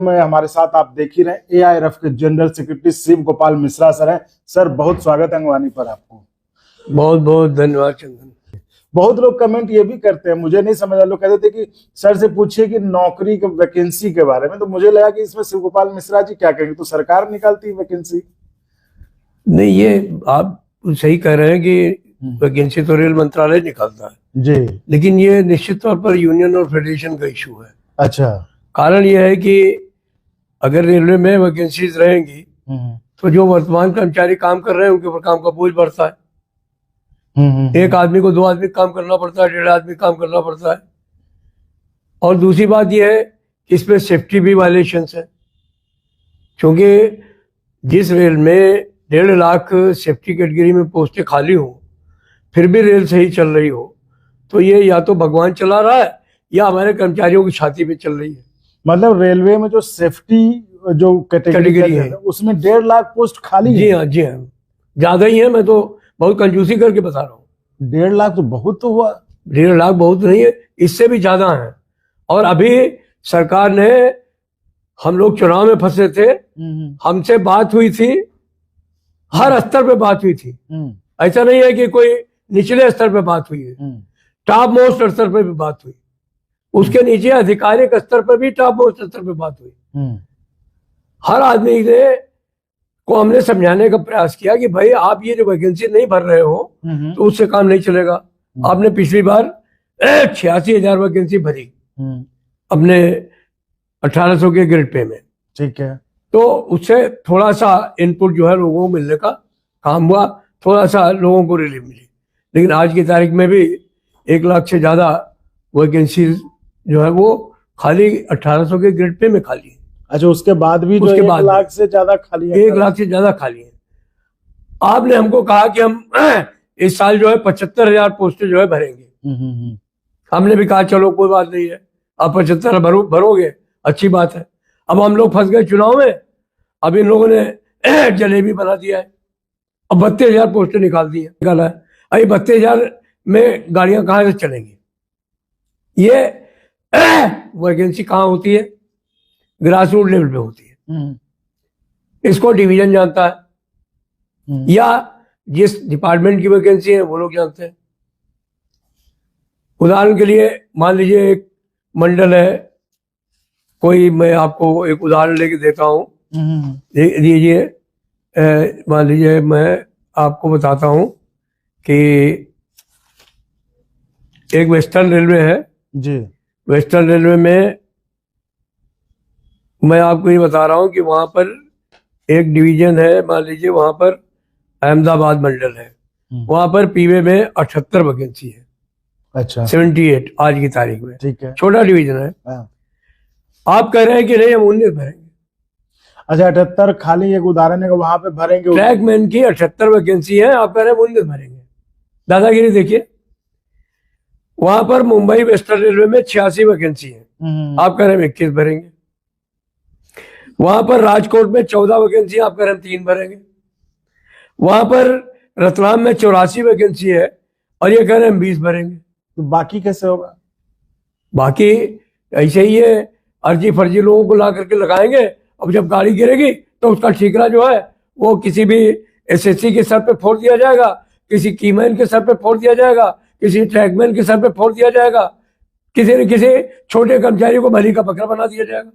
में हमारे साथ आप देख ही रहे एआईआरएफ के general secretary Shiv Gopal Mishra sir हैं। सर बहुत स्वागत है अंगवानी पर आपको। बहुत बहुत धन्यवाद चंदन। बहुत लोग कमेंट ये भी करते हैं, मुझे नहीं समझ, लोग कहते थे कि सर से पूछिए कि नौकरी के वैकेंसी के बारे में, तो मुझे लगा कि इसमें शिव गोपाल मिश्रा जी क्या कहेंगे, तो सरकार निकालती है वैकेंसी। नहीं, ये आप सही कह रहे हैं कि वैकेंसी तो रेल मंत्रालय निकालता है जी, लेकिन ये निश्चित तौर पर यूनियन और फेडरेशन का इशू है। अच्छा। कारण यह है कि अगर रेलवे में वैकेंसीज रहेंगी तो जो वर्तमान कर्मचारी काम कर रहे हैं उनके ऊपर काम का बोझ बढ़ता है। एक आदमी को 2 आदमी काम करना पड़ता है, 1.5 आदमी काम करना पड़ता है। और दूसरी बात यह है कि इसमें सेफ्टी भी वायलेशंस है, क्योंकि जिस रेल में 1.5 लाख सेफ्टी कैटेगरी में पोस्टें खाली हो फिर भी रेल सही चल रही हो, तो ये या तो भगवान चला रहा है या हमारे कर्मचारियों की छाती पे चल रही है। मतलब रेलवे में जो सेफ्टी जो कैटेगरी है उसमें 1.5 लाख पोस्ट खाली जी हाँ, जी हाँ, ज्यादा ही है। मैं तो बहुत कंजूसी करके बता रहा हूँ। 1.5 लाख तो बहुत तो हुआ। 1.5 लाख बहुत नहीं है, इससे भी ज्यादा है। और अभी सरकार ने, हम लोग चुनाव में फंसे थे, हमसे बात हुई थी, हर स्तर पे बात हुई थी। ऐसा नहीं है कि कोई निचले स्तर पे बात हुई है, टॉप मोस्ट स्तर पे भी बात हुई, उसके नीचे आधिकारिक स्तर पर भी टॉप मोस्ट स्तर पे बात हुई। हर आदमी ने को हमने समझाने का प्रयास किया कि भाई आप ये जो वैकेंसी नहीं भर रहे हो तो उससे काम नहीं चलेगा। आपने पिछली बार 86,000 वैकेंसी भरी अपने 1800 के ग्रेड पे में, ठीक है, तो उससे थोड़ा सा इनपुट जो है लोगों को मिलने का काम हुआ, थोड़ा सा लोगों को रिलीफ मिली। लेकिन आज की तारीख में भी 1 लाख से ज्यादा वैकेंसी जो है वो खाली 1800 के ग्रेड पे में खाली है। अच्छा, उसके बाद भी जो 1 लाख से ज्यादा खाली है? 1 लाख से ज्यादा खाली है। आपने हमको कहा कि हम इस साल जो है 75,000 पोस्टें जो है भरेंगे। हमने भी कहा चलो कोई बात नहीं है, आप 75 भरोगे, अच्छी बात है। अब हम लोग फंस गए चुनाव में। अब इन लोगों ने जलेबी बना दिया है, अब 32,000 पोस्टें निकाला है। अभी 32,000 में गाड़ियां कहाँ से चलेंगी? ये वैकेंसी कहाँ होती है? ग्रास रूट लेवल पे होती है। इसको डिवीजन जानता है या जिस डिपार्टमेंट की वैकेंसी है वो लोग जानते हैं। उदाहरण के लिए मान लीजिए एक मंडल है कोई, मैं आपको एक उदाहरण लेके देता हूँ, दीजिए। मान लीजिए मैं आपको बताता हूँ कि एक वेस्टर्न रेलवे है जी। वेस्टर्न रेलवे में मैं आपको ये बता रहा हूँ कि वहां पर एक डिवीजन है, मान लीजिए वहां पर अहमदाबाद मंडल है, वहां पर पीवे में 78 वैकेंसी है। अच्छा, 78 आज की तारीख में, ठीक है, छोटा डिवीजन है। आप कह रहे हैं कि नहीं हम 19 भरेंगे। अच्छा, 78 खाली, एक उदाहरण है वहां पे भरेंगे। ट्रैकमैन की 78 वैकेंसी है, आप कह रहे हैं 19 भरेंगे। दादागिरी देखिए। वहां पर मुंबई वेस्टर्न रेलवे में 86 वैकेंसी है, आप कह रहे हैं 21 भरेंगे। वहां पर राजकोट में 14 वैकेंसी, आप कह रहे हैं 3 भरेंगे। वहां पर रतलाम में 84 वैकेंसी है और ये कह रहे हैं 20 भरेंगे। तो बाकी कैसे होगा? बाकी ऐसे ही है, अर्जी फर्जी लोगों को ला करके लगाएंगे। अब जब गाड़ी गिरेगी तो उसका ठीकरा जो है वो किसी भी एसएससी के सर पे फोड़ दिया जाएगा, किसी कीमैन के सर पे फोड़ दिया जाएगा, किसी ट्रैकमैन के सर पे फोड़ दिया जाएगा, किसी न किसी छोटे कर्मचारी को बलि का बकरा बना दिया जाएगा।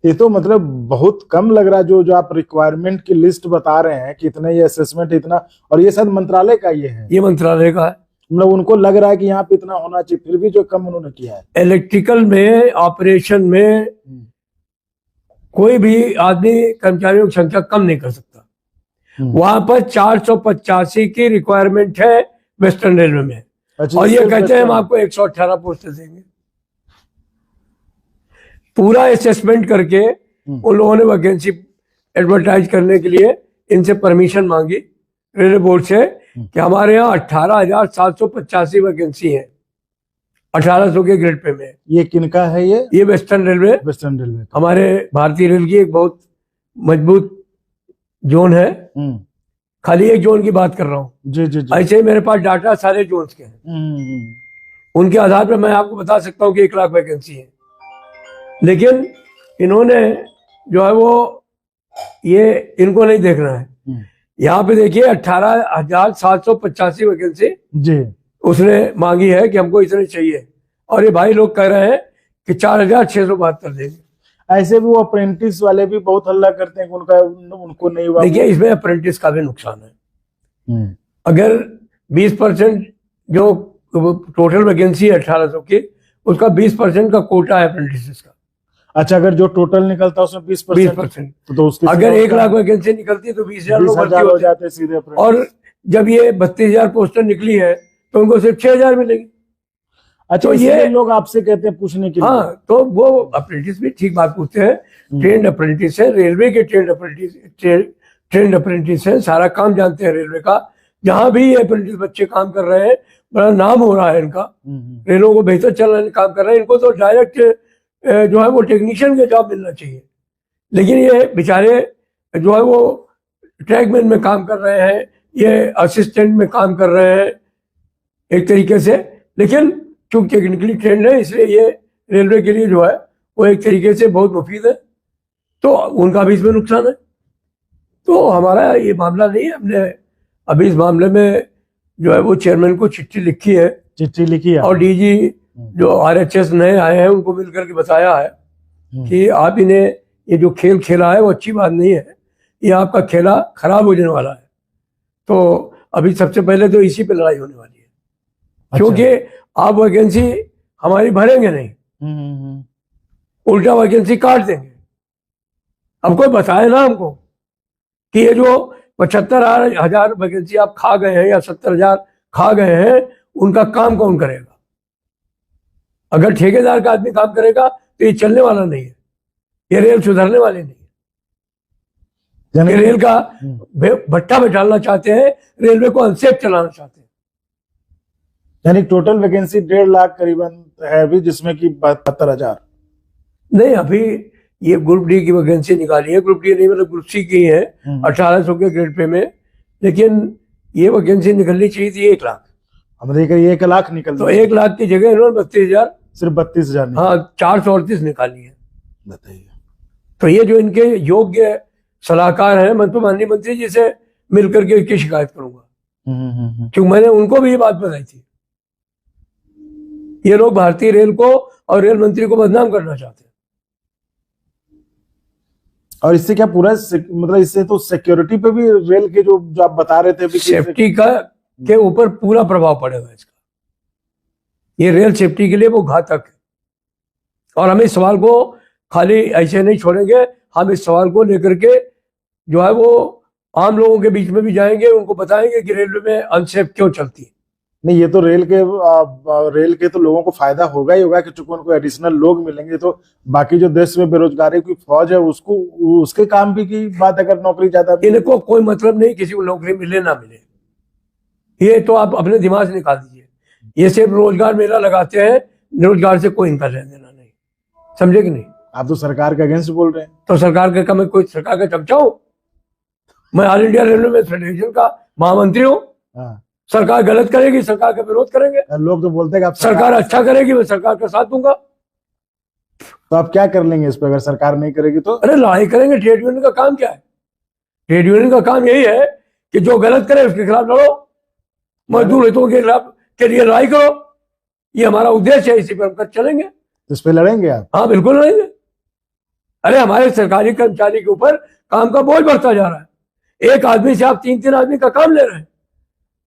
ये तो मतलब बहुत कम लग रहा है जो आप रिक्वायरमेंट की लिस्ट बता रहे हैं कि इतना ये असेसमेंट इतना, और ये सब मंत्रालय का ये है? ये मंत्रालय का है। मतलब उनको लग रहा है कि यहाँ पे इतना होना चाहिए, फिर भी जो कम उन्होंने किया है। इलेक्ट्रिकल में ऑपरेशन में कोई भी आदमी कर्मचारियों की संख्या कम नहीं कर सकता। वहां पर 485 की रिक्वायरमेंट है वेस्टर्न रेलवे में। अच्छा, और ये कहते हैं हम आपको 118 पोस्ट देंगे। पूरा असेसमेंट करके उन लोगों ने वैकेंसी एडवर्टाइज करने के लिए इनसे परमिशन मांगी रेलवे बोर्ड से कि हमारे यहाँ 18,785 वैकेंसी है 1800 के ग्रेड पे में। ये किनका है? ये वेस्टर्न रेलवे। वेस्टर्न रेलवे हमारे भारतीय रेल की एक बहुत मजबूत जोन है। खाली एक जोन की बात कर रहा हूँ जी, जी, जी। ऐसे ही मेरे पास डाटा सारे जोन्स के हैं। उनके आधार पर मैं आपको बता सकता हूँ कि 1 लाख वैकेंसी है। लेकिन इन्होंने जो है वो ये इनको नहीं देखना है। यहाँ पे देखिए 18,785 वैकेंसी जी उसने मांगी है कि हमको इतने चाहिए, और ये भाई लोग कह रहे हैं कि 4,672 देंगे। ऐसे भी वो अप्रेंटिस वाले भी बहुत हल्ला करते हैं कि उनको नहीं हुआ। देखिए इसमें अप्रेंटिस का भी नुकसान है। अगर 20% जो टोटल वैकेंसी है 1800 की, उसका 20% का कोटा है अप्रेंटिस का। अच्छा, अगर जो टोटल निकलता है उसमें 20% तो उसके अगर 1 लाख वैकेंसी निकलती है तो 20,000 लोग भर्ती हो जाते हैं सीधे। और जब ये 32,000 पोस्टर निकली है तो उनको सिर्फ 6,000 मिलेगी। अच्छा, तो ये लोग आपसे कहते हैं पूछने के लिए। हाँ, तो वो अप्रेंटिस भी ठीक बात पूछते हैं। ट्रेंड अप्रेंटिस है, रेलवे के ट्रेंड अप्रेंटिस है, सारा काम जानते हैं रेलवे का। जहां भी ये अप्रेंटिस बच्चे काम कर रहे हैं, बड़ा नाम हो रहा है इनका, रेलों को बेहतर चलाने काम कर रहे हैं। इनको तो डायरेक्ट जो है वो टेक्नीशियन के जॉब मिलना चाहिए, लेकिन ये बेचारे जो है वो ट्रैकमैन में काम कर रहे हैं, ये असिस्टेंट में काम कर रहे हैं एक तरीके से। लेकिन चूंकि टेक्निकली ट्रेंड है, इसलिए ये रेलवे के लिए जो है वो एक तरीके से बहुत मुफीद है, तो उनका भी इसमें नुकसान है। तो हमारा ये मामला नहीं है। हमने अभी इस मामले में जो है वो चेयरमैन को चिट्ठी लिखी है और डीजी जो RHS नए आए हैं उनको मिलकर के बताया है कि आप इन्हें ये जो खेल खेला है वो अच्छी बात नहीं है, ये आपका खेला खराब हो जाने वाला है। तो अभी सबसे पहले तो इसी पे लड़ाई होने वाली है। अच्छा। क्योंकि आप वैकेंसी हमारी भरेंगे नहीं, उल्टा वैकेंसी काट देंगे। अब कोई बताए ना हमको कि ये जो 75,000 वैकेंसी आप खा गए हैं या 70,000 खा गए हैं, उनका काम कौन करेगा? अगर ठेकेदार का आदमी काम करेगा तो ये चलने वाला नहीं है, ये रेल सुधरने वाली नहीं है। ये रेल का भट्टा बैठाना चाहते हैं, रेलवे को अनसेफ चलाना चाहते हैं। यानी टोटल वैकेंसी 1.5 लाख करीबन है अभी, जिसमें कि 72,000 नहीं, अभी ये ग्रुप डी की वैकेंसी निकाली है। ग्रुप डी नहीं, मतलब ग्रुप सी की है 1800 के ग्रेड पे में, लेकिन ये वैकेंसी निकलनी चाहिए थी 1 लाख। हम देख रहे 1 लाख निकल, तो 1 लाख की जगह इन्होंने 32,000, सिर्फ 32,000, हाँ 438 निकाली है। बताइए। तो ये जो इनके योग्य सलाहकार हैं, मैं तो माननीय मंत्री जी से मिलकर के इसकी शिकायत करूंगा, क्योंकि मैंने उनको भी ये बात बताई थी। ये लोग भारतीय रेल को और रेल मंत्री को बदनाम करना चाहते हैं। और इससे क्या पूरा मतलब इससे तो सिक्योरिटी पे भी रेल के जो आप बता रहे थे, सेफ्टी का के ऊपर पूरा प्रभाव पड़ेगा इसका। ये रेल सेफ्टी के लिए वो घातक है, और हम इस सवाल को खाली ऐसे नहीं छोड़ेंगे। हम इस सवाल को लेकर के जो है वो आम लोगों के बीच में भी जाएंगे, उनको बताएंगे कि रेलवे में अनसेफ क्यों चलती है। नहीं, ये तो रेल के तो लोगों को फायदा होगा ही होगा कि चूंकि उनको एडिशनल लोग मिलेंगे, तो बाकी जो देश में बेरोजगारी की फौज है उसको उसके काम भी की बात, अगर नौकरी ज्यादा, इनको कोई मतलब नहीं किसी को नौकरी मिले ना मिले, ये तो आप अपने दिमाग से निकाल दीजिए। ये सिर्फ रोजगार मेला लगाते हैं, रोजगार से कोई इनका लेना देना नहीं, समझे कि नहीं? आप तो सरकार के अगेंस्ट बोल रहे हैं। तो सरकार का मैं कोई सरकार का चमचा हूं? मैं ऑल इंडिया रेलवे में फेडरेशन का महामंत्री हूँ। सरकार गलत करेगी, सरकार का विरोध करेंगे। लोग तो बोलते हैं कि आप सरकार अच्छा करेगी, मैं सरकार का साथ दूंगा। तो आप क्या कर लेंगे इस पर अगर सरकार नहीं करेगी तो? अरे लड़ाई करेंगे। ट्रेड यूनियन का काम क्या है? ट्रेड यूनियन का काम यही है कि जो गलत करे उसके खिलाफ लड़ो, मजदूर हितों के खिलाफ के लिए लड़ाई करो। ये हमारा उद्देश्य है, इसी पर हम कर चलेंगे। इस पे लड़ेंगे आप? हाँ बिल्कुल लड़ेंगे। अरे हमारे सरकारी कर्मचारी के ऊपर काम का बोझ बढ़ता जा रहा है। एक आदमी से आप 3-3 आदमी का काम ले रहे हैं,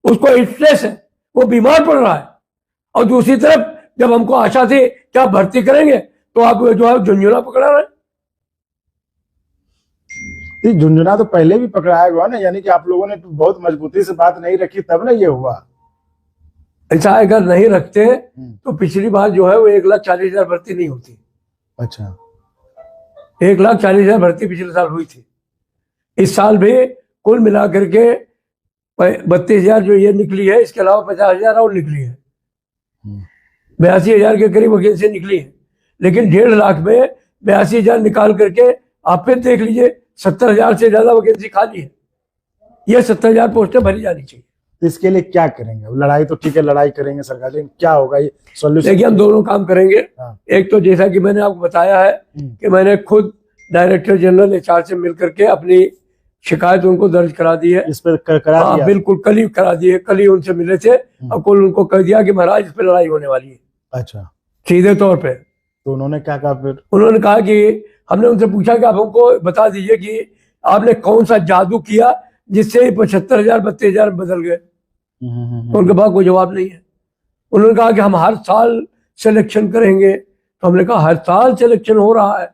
उसको स्ट्रेस है, वो बीमार पड़ रहा है। और दूसरी तरफ जब हमको आशा थी कि आप भर्ती करेंगे, तो आप जो है झुंझुना पकड़ा रहे हैं। झुंझुना तो पहले भी पकड़ाया गया ना, यानी कि आप लोगों ने बहुत मजबूती से बात नहीं रखी, तब ना ये हुआ। ऐसा अगर नहीं रखते तो पिछली बार जो है वो 1,40,000 भर्ती नहीं होती। अच्छा, 1,40,000 भर्ती पिछले साल हुई थी। इस साल भी कुल मिलाकर के 32,000 जो ये निकली है, इसके अलावा 50,000 और निकली है। 82,000 के करीब वैकेंसी निकली है, लेकिन 1.5 लाख में 82,000 निकाल करके आप फिर देख लीजिए 70,000 से ज्यादा वैकेंसी खाली है। ये 70,000 पोस्टें भरी जानी चाहिए। तो इसके लिए क्या करेंगे? लड़ाई तो ठीक है, लड़ाई करेंगे सरकार, लेकिन क्या होगा ये सॉल्यूशन? देखिए, हम दोनों काम करेंगे। एक तो जैसा कि मैंने आपको बताया है कि मैंने खुद डायरेक्टर जनरल HR से मिल करके अपनी शिकायत उनको दर्ज करा दी है। इस पर करा दिया? बिल्कुल, कल ही करा दी है। कल ही उनसे मिले थे और कल उनको कह दिया कि महाराज इस पर लड़ाई होने वाली है। अच्छा, सीधे तौर पे। तो उन्होंने क्या कहा फिर? उन्होंने कहा कि हमने उनसे पूछा कि आप हमको बता दीजिए कि आपने कौन सा जादू किया जिससे 75,000 32,000 बदल गए। तो उनके पास कोई जवाब नहीं है। उन्होंने कहा कि हम हर साल सिलेक्शन करेंगे। तो हमने कहा हर साल सिलेक्शन हो रहा है।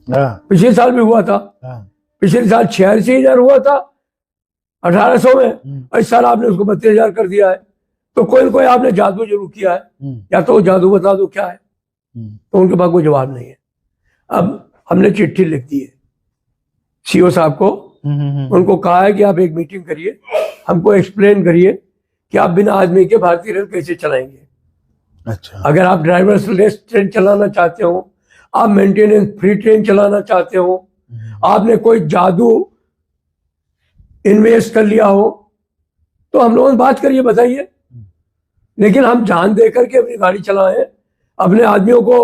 पिछले साल भी हुआ था। पिछले साल 86,000 हुआ था 1800 में, और इस साल आपने उसको 32,000 कर दिया है। तो कोई ना कोई आपने जादू जरूर किया है, या तो जादू बता दो क्या है। तो उनके पास कोई जवाब नहीं है। अब हमने चिट्ठी लिख दी है CO साहब को। उनको कहा है कि आप एक मीटिंग करिए, हमको एक्सप्लेन करिए कि आप बिना आदमी के भारतीय रेल कैसे चलाएंगे। अच्छा, अगर आप ड्राइवरलेस ट्रेन चलाना चाहते हो, आप मेंटेनेंस फ्री ट्रेन चलाना चाहते हो, आपने कोई जादू इन्वेस्ट कर लिया हो, तो हम लोगों से बात करिए, बताइए। लेकिन हम जान दे करके अपनी गाड़ी चलाएं, अपने आदमियों को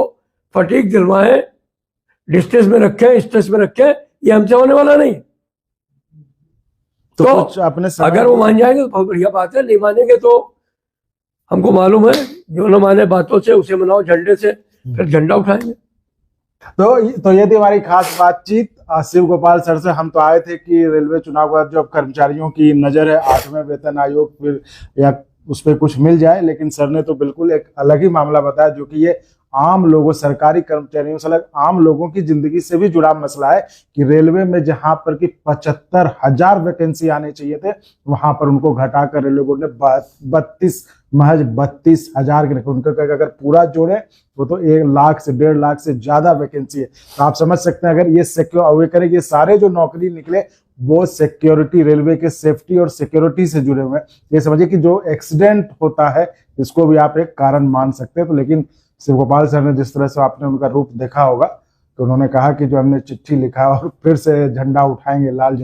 फटीक दिलवाएं, डिस्टेंस में रखें, स्ट्रेस में रखें, ये हमसे होने वाला नहीं। तो कुछ अपने अगर वो मान जाएंगे तो बहुत बढ़िया बात है, नहीं मानेंगे तो हमको मालूम है, जो न माने बातों से उसे मनाओ झंडे से, फिर झंडा उठाएंगे। तो ये थी हमारी खास बातचीत शिव गोपाल सर से। हम तो आए थे कि रेलवे चुनाव का जो कर्मचारियों की नजर है 8वें वेतन आयोग फिर या उस पर कुछ मिल जाए, लेकिन सर ने तो बिल्कुल एक अलग ही मामला बताया, जो कि ये आम लोगों, सरकारी कर्मचारियों से अलग आम लोगों की जिंदगी से भी जुड़ा मसला है कि रेलवे में जहां पर कि 75,000 वैकेंसी आने चाहिए थे, वहां पर उनको घटाकर रेलवे बोर्ड ने महज 32,000 के रखे। उनका अगर पूरा जोड़े वो तो 1 लाख से 1.5 लाख से ज्यादा वैकेंसी है। तो आप समझ सकते हैं, अगर ये सिक्योर करें, ये सारे जो नौकरी निकले वो सिक्योरिटी, रेलवे के सेफ्टी और सिक्योरिटी से जुड़े हुए हैं। ये समझिए कि जो एक्सीडेंट होता है इसको भी आप एक कारण मान सकते हैं। तो लेकिन शिव गोपाल सर ने जिस तरह से आपने उनका रूप देखा होगा, तो उन्होंने कहा कि जो हमने चिट्ठी लिखा और फिर से झंडा उठाएंगे, लाल